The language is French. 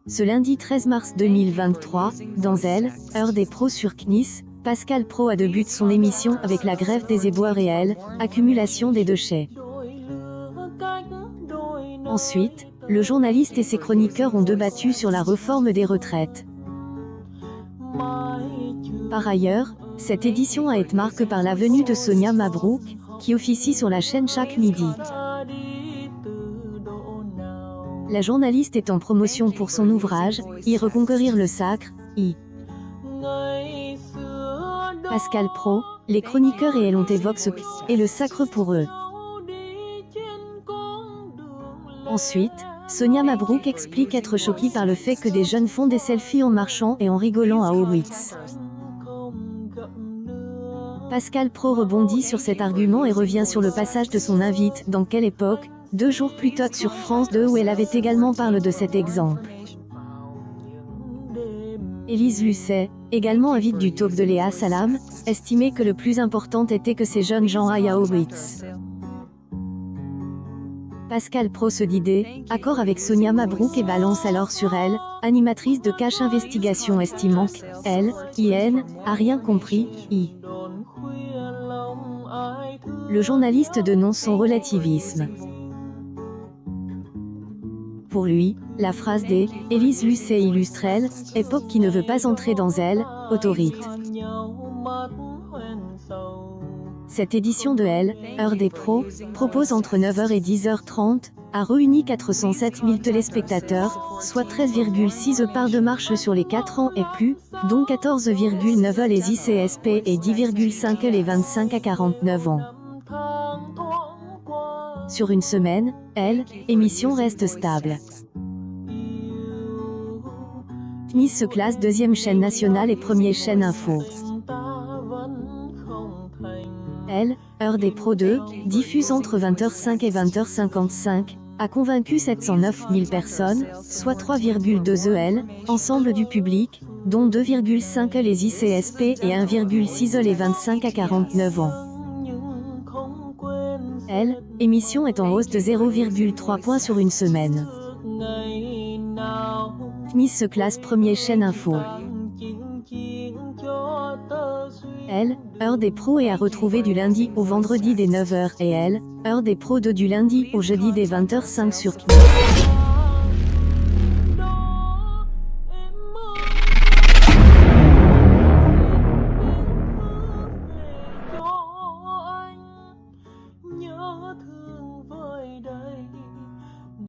Ce lundi 13 mars 2023, dans Elle, heure des pros sur CNIS, Pascal Praud a débuté son émission avec la grève des éboueurs et elle, accumulation des déchets. Ensuite, le journaliste et ses chroniqueurs ont débattu sur la réforme des retraites. Par ailleurs, cette édition a été marquée par la venue de Sonia Mabrouk, qui officie sur la chaîne chaque midi. La journaliste est en promotion pour son ouvrage « Y reconquérir le sacre », y. Pascal Praud, les chroniqueurs et elle ont évoqué ce et le sacre pour eux. Ensuite, Sonia Mabrouk explique être choquée par le fait que des jeunes font des selfies en marchant et en rigolant à Auschwitz. Pascal Praud rebondit sur cet argument et revient sur le passage de son invite « Dans quelle époque ?», 2 jours plus tôt sur France 2 où elle avait également parlé de cet exemple. Élise Lucet, également invite du talk de Léa Salam, estimait que le plus important était que ces jeunes gens aillent à Auschwitz. Pascal Praud se dit accord avec Sonia Mabrouk et balance alors sur elle, animatrice de Cache Investigation estimant qu'elle, IN, a rien compris, I. Le journaliste dénonce son relativisme. Pour lui, la phrase des « Élise Lucet illustre elle, époque qui ne veut pas entrer dans elle, autorite ». Cette édition de Elle, heure des pros, propose entre 9h et 10h30, a réuni 407 000 téléspectateurs, soit 13,6 parts de marche sur les 4 ans et plus, dont 14,9 les ICSP et 10,5 les 25 à 49 ans. Sur une semaine, Elle, émission reste stable. CNIS se classe 2e chaîne nationale et 1er chaîne info. Elle, heure des pros 2, diffuse entre 20h05 et 20h55, a convaincu 709 000 personnes, soit 3,2 EL, ensemble du public, dont 2,5 les ICSP et 1,6 les 25 à 49 ans. Elle, émission est en hausse de 0,3 points sur une semaine. CNIS se classe 1er chaîne info. Elle, heure des pros est à retrouver du lundi au vendredi dès 9h et Elle, heure des pros 2 du lundi au jeudi dès 20h05 sur CNIS. Nhớ thương